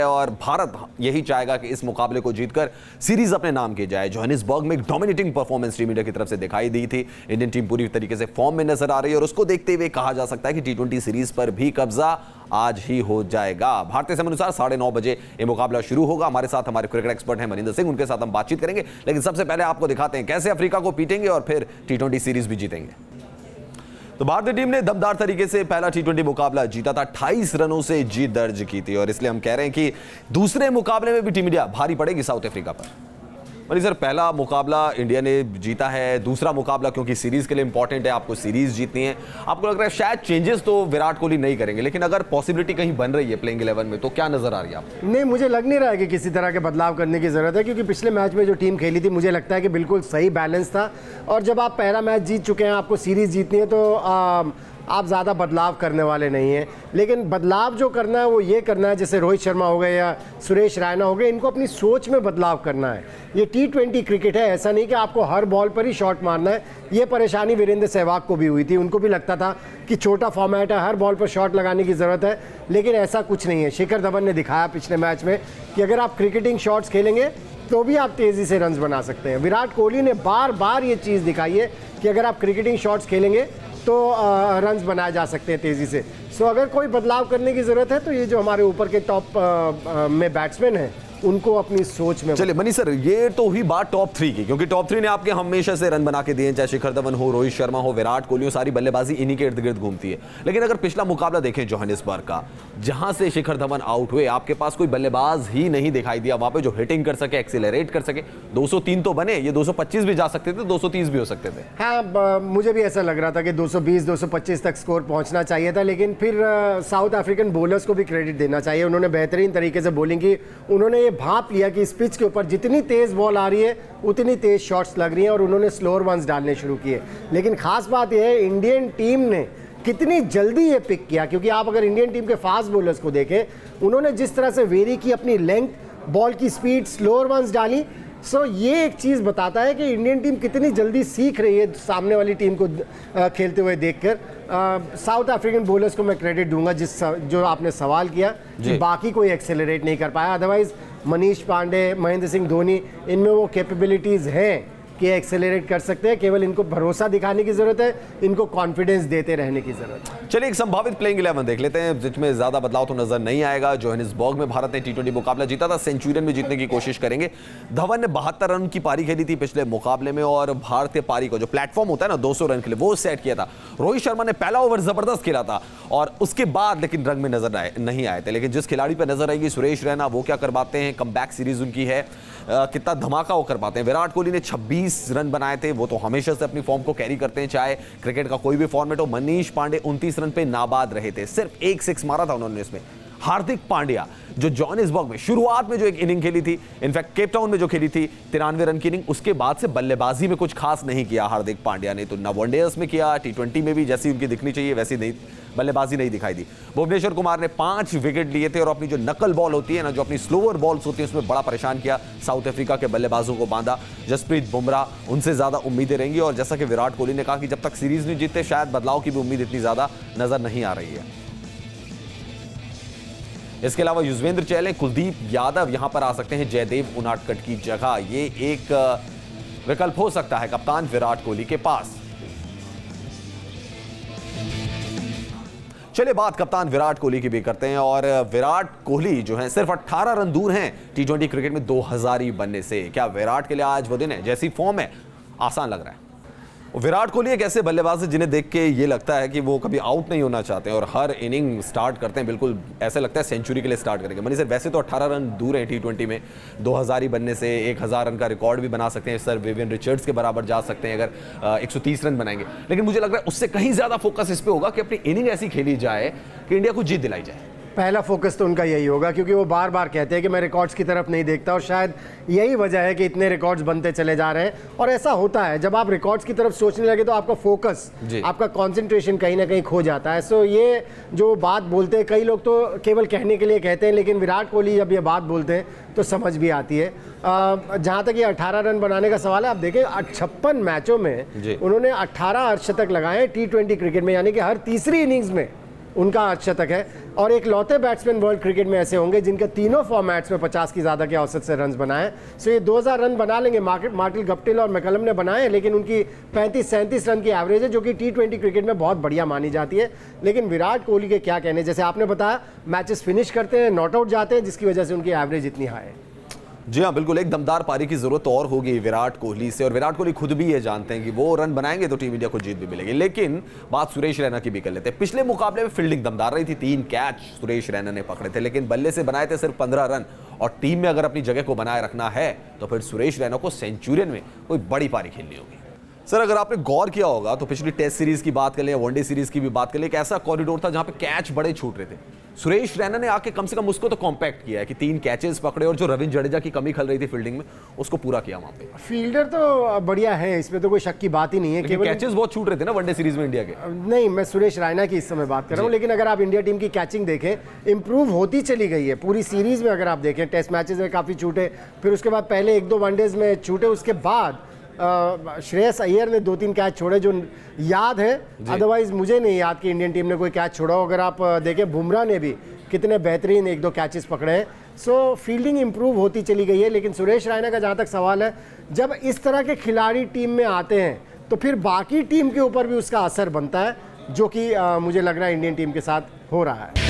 और भारत यही चाहेगा कि इस मुकाबले को जीतकर सीरीज अपने नाम की जाए। जोहानिसबर्ग में एक डोमिनेटिंग परफॉर्मेंस टीम इंडिया की तरफ से दिखाई दी थी। इंडियन टीम पूरी तरीके से फॉर्म में नजर आ रही है और उसको देखते हुए कहा जा सकता है कि टी20 सीरीज पर भी कब्जा आज ही हो जाएगा। भारतीय समय अनुसार 9:30 बजे ये मुकाबला शुरू होगा। हमारे साथ हमारे क्रिकेट एक्सपर्ट हैं मनिंदर सिंह, उनके साथ हम बातचीत करेंगे। लेकिन सबसे पहले आपको दिखाते हैं कैसे अफ्रीका को पीटेंगे और फिर टी20 सीरीज भी जीतेंगे। तो भारतीय टीम ने दमदार तरीके से पहला टी20 मुकाबला जीता था, 28 रनों से जीत दर्ज की थी और इसलिए हम कह रहे हैं कि दूसरे मुकाबले में भी टीम इंडिया भारी पड़ेगी साउथ अफ्रीका पर। मनी सर, पहला मुकाबला इंडिया ने जीता है, दूसरा मुकाबला क्योंकि सीरीज के लिए इंपॉर्टेंट है, आपको सीरीज जीतनी है, आपको लग रहा है शायद चेंजेस तो विराट कोहली नहीं करेंगे, लेकिन अगर पॉसिबिलिटी कहीं बन रही है प्लेइंग 11 में तो क्या नजर आ रही है आपको? नहीं, मुझे लग नहीं रहा है कि किसी तरह के बदलाव करने की जरूरत है, क्योंकि पिछले मैच में जो टीम खेली थी मुझे लगता है कि बिल्कुल सही बैलेंस था। और जब आप पहला मैच जीत चुके हैं, आपको सीरीज जीतनी है, तो आप ज़्यादा बदलाव करने वाले नहीं हैं। लेकिन बदलाव जो करना है वो ये करना है, जैसे रोहित शर्मा हो गए या सुरेश रैना हो गए, इनको अपनी सोच में बदलाव करना है। ये टी20 क्रिकेट है, ऐसा नहीं कि आपको हर बॉल पर ही शॉट मारना है। ये परेशानी वीरेंद्र सहवाग को भी हुई थी, उनको भी लगता था कि छोटा फॉर्मेट है, हर बॉल पर शॉट लगाने की ज़रूरत है, लेकिन ऐसा कुछ नहीं है। शिखर धवन ने दिखाया पिछले मैच में कि अगर आप क्रिकेटिंग शॉट्स खेलेंगे तो भी आप तेज़ी से रन्स बना सकते हैं। विराट कोहली ने बार बार ये चीज़ दिखाई है कि अगर आप क्रिकेटिंग शॉट्स खेलेंगे तो रन्स बनाए जा सकते हैं तेज़ी से। सो अगर कोई बदलाव करने की ज़रूरत है तो ये जो हमारे ऊपर के टॉप में बैट्समैन हैं उनको अपनी सोच में। चलिए मनी सर, ये तो हुई बात टॉप 3 की, क्योंकि टॉप 3 ने आपके हमेशा से रन बना के दिए, चाहे शिखर धवन हो, रोहित शर्मा हो, विराट कोहली हो, सारी बल्लेबाजी इन्हीं के इर्द गिर्द घूमती है। लेकिन अगर पिछला मुकाबला देखें जोहानिसबर्ग का, जहां से शिखर धवन आउट हुए, आपके पास कोई बल्लेबाज ही नहीं दिखाई दिया वहां पे जो हिटिंग कर सके, एक्सीलरेट कर सके। 203 तो बने, ये 225 भी जा सकते थे, 230 भी हो सकते थे। हाँ, मुझे भी ऐसा लग रहा था कि 220-225 तक स्कोर पहुंचना चाहिए था, लेकिन फिर साउथ अफ्रीकन बॉलर्स को भी क्रेडिट देना चाहिए। उन्होंने बेहतरीन तरीके से बॉलिंग की। उन्होंने ये भांप लिया कि इस पिच के ऊपर जितनी तेज बॉल आ रही है उतनी तेज शॉट्स लग रही हैं और उन्होंने स्लोअर वंस डालने शुरू किए। लेकिन खास बात यह है इंडियन टीम ने कितनी जल्दी ये पिक किया, क्योंकि आप अगर इंडियन टीम के फास्ट बॉलर्स को देखें, उन्होंने जिस तरह से वेरी की अपनी लेंथ, बॉल की स्पीड, स्लोअर वंस डाली। सो ये एक चीज़ बताता है कि इंडियन टीम कितनी जल्दी सीख रही है सामने वाली टीम को खेलते हुए देखकर। साउथ अफ्रीकन बॉलर्स को मैं क्रेडिट दूंगा, जो आपने सवाल किया कि बाकी कोई एक्सेलरेट नहीं कर पाया। अदरवाइज मनीष पांडे, महेंद्र सिंह धोनी, इनमें वो कैपेबिलिटीज़ हैं कि एक्सेलरेट कर सकते हैं। केवल इनको भरोसा दिखाने की जरूरत है, इनको कॉन्फिडेंस देते रहने की जरूरत है। चलिए एक संभावित प्लेइंग 11 देख लेते हैं, जिसमें ज्यादा बदलाव तो नजर नहीं आएगा। जोहानिसबर्ग में भारत ने टी20 मुकाबला जीता था, सेंचुरियन में जीतने की कोशिश करेंगे। धवन ने 72 रन की पारी खेली थी पिछले मुकाबले में और भारतीय पारी को जो प्लेटफॉर्म होता है ना 200 रन के लिए, वो सेट किया था। रोहित शर्मा ने पहला ओवर जबरदस्त खेला था और उसके बाद लेकिन रंग में नजर नहीं आए थे। लेकिन जिस खिलाड़ी पर नजर आएगी सुरेश रैना, वो क्या कर पाते हैं, कमबैक सीरीज उनकी है, कितना धमाका वो कर पाते हैं। विराट कोहली ने 26 रन बनाए थे, वो तो हमेशा से अपनी फॉर्म को कैरी करते हैं, चाहे क्रिकेट का कोई भी फॉर्मेट हो। मनीष पांडे 29 रन पे नाबाद रहे थे, सिर्फ एक 6 मारा था उन्होंने इसमें। हार्दिक पांड्या जो जोहानिसबर्ग में शुरुआत में जो एक इनिंग खेली थी, इनफैक्ट केप टाउन में जो खेली थी 93 रन की इनिंग, उसके बाद से बल्लेबाजी में कुछ खास नहीं किया हार्दिक पांड्या ने। तो ना वनडेज में किया, टी20 में भी जैसी उनकी दिखनी चाहिए वैसी नहीं बल्लेबाजी नहीं दिखाई दी। भुवनेश्वर कुमार ने 5 विकेट लिए थे और अपनी जो नकल बॉल होती है ना, जो अपनी स्लोअर बॉल्स होती है, उसमें बड़ा परेशान किया, साउथ अफ्रीका के बल्लेबाजों को बांधा। जसप्रीत बुमराह, उनसे ज्यादा उम्मीदें रहेंगी और जैसा कि विराट कोहली ने कहा कि जब तक सीरीज नहीं जीतते शायद बदलाव की भी उम्मीद इतनी ज्यादा नजर नहीं आ रही है। इसके अलावा युजवेंद्र चहल, कुलदीप यादव यहां पर आ सकते हैं जयदेव उनाडकट की जगह। ये एक विकल्प हो सकता है कप्तान विराट कोहली के पास। चलिए बात कप्तान विराट कोहली की भी करते हैं और विराट कोहली जो है सिर्फ 18 रन दूर हैं टी20 क्रिकेट में 2000 बनने से। क्या विराट के लिए आज वो दिन है? जैसी फॉर्म है आसान लग रहा है। विराट कोहली एक ऐसे बल्लेबाज है जिन्हें देख के ये लगता है कि वो कभी आउट नहीं होना चाहते हैं और हर इनिंग स्टार्ट करते हैं, बिल्कुल ऐसा लगता है सेंचुरी के लिए स्टार्ट करेंगे। मनी सर, वैसे तो 18 रन दूर हैं टी20 में, 2000 बनने से 1000 रन का रिकॉर्ड भी बना सकते हैं सर, विवियन रिचर्ड्स के बराबर जा सकते हैं अगर 130 रन बनाएंगे। लेकिन मुझे लग रहा है उससे कहीं ज्यादा फोकस इस पर होगा कि अपनी इनिंग ऐसी खेली जाए कि इंडिया को जीत दिलाई जाए। पहला फोकस तो उनका यही होगा, क्योंकि वो बार बार कहते हैं कि मैं रिकॉर्ड्स की तरफ नहीं देखता और शायद यही वजह है कि इतने रिकॉर्ड्स बनते चले जा रहे हैं। और ऐसा होता है जब आप रिकॉर्ड्स की तरफ सोचने लगे तो आपका फोकस, आपका कंसंट्रेशन कहीं ना कहीं खो जाता है। सो ये जो बात बोलते हैं, कई लोग तो केवल कहने के लिए कहते हैं, लेकिन विराट कोहली जब ये बात बोलते हैं तो समझ भी आती है। जहाँ तक ये 18 रन बनाने का सवाल है, आप देखें 56 मैचों में उन्होंने 18 अर्धशतक लगाए टी20 क्रिकेट में, यानी कि हर तीसरी इनिंग्स में उनका शतक है। और एक लौते बैट्समैन वर्ल्ड क्रिकेट में ऐसे होंगे जिनके तीनों फॉर्मेट्स में 50 की ज़्यादा के औसत से रन बनाए। सो ये 2000 रन बना लेंगे। मार्टिन गप्टिल और मैकलम ने बनाए, लेकिन उनकी 35-37 रन की एवरेज है, जो कि T20 क्रिकेट में बहुत बढ़िया मानी जाती है। लेकिन विराट कोहली के क्या कहने, जैसे आपने बताया मैचेस फिनिश करते हैं, नॉट आउट जाते हैं, जिसकी वजह से उनकी एवरेज इतनी हाई है। जी हाँ, बिल्कुल, एक दमदार पारी की जरूरत और होगी विराट कोहली से, और विराट कोहली खुद भी ये जानते हैं कि वो रन बनाएंगे तो टीम इंडिया को जीत भी मिलेगी। लेकिन बात सुरेश रैना की भी कर लेते हैं। पिछले मुकाबले में फील्डिंग दमदार रही थी, 3 कैच सुरेश रैना ने पकड़े थे, लेकिन बल्ले से बनाए थे सिर्फ 15 रन। और टीम में अगर अपनी जगह को बनाए रखना है तो फिर सुरेश रैना को सेंचुरियन में कोई बड़ी पारी खेलनी होगी। सर, अगर आपने गौर किया होगा तो पिछली टेस्ट सीरीज की बात कर लें या वनडे सीरीज की भी बात कर लें, एक ऐसा कॉरिडोर था जहां पे कैच बड़े छूट रहे थे। सुरेश रैना ने आके कम से कम उसको तो कॉम्पैक्ट किया है कि 3 कैचेस पकड़े, और जो रविंद्र जडेजा की कमी खल रही थी फील्डिंग में, उसको पूरा किया वहां पे। फील्डर तो बढ़िया है, इसमें तो कोई शक की बात ही नहीं है। केवल कैचेस बहुत छूट रहे थे ना वनडे सीरीज में इंडिया के। नहीं, मैं सुरेश रैना की इस समय बात कर रहा हूँ। लेकिन अगर आप इंडिया टीम की कैचिंग देखें, इंप्रूव होती चली गई है पूरी सीरीज में। अगर आप देखें टेस्ट मैचेस में काफ़ी छूटे, फिर उसके बाद पहले 1-2 वनडेज में छूटे, उसके बाद श्रेयस अय्यर ने 2-3 कैच छोड़े जो याद है। अदरवाइज मुझे नहीं याद कि इंडियन टीम ने कोई कैच छोड़ा हो। अगर आप देखें बुमराह ने भी कितने बेहतरीन 1-2 कैचेस पकड़े हैं। सो फील्डिंग इंप्रूव होती चली गई है। लेकिन सुरेश रैना का जहाँ तक सवाल है, जब इस तरह के खिलाड़ी टीम में आते हैं तो फिर बाकी टीम के ऊपर भी उसका असर बनता है, जो कि मुझे लग रहा है इंडियन टीम के साथ हो रहा है।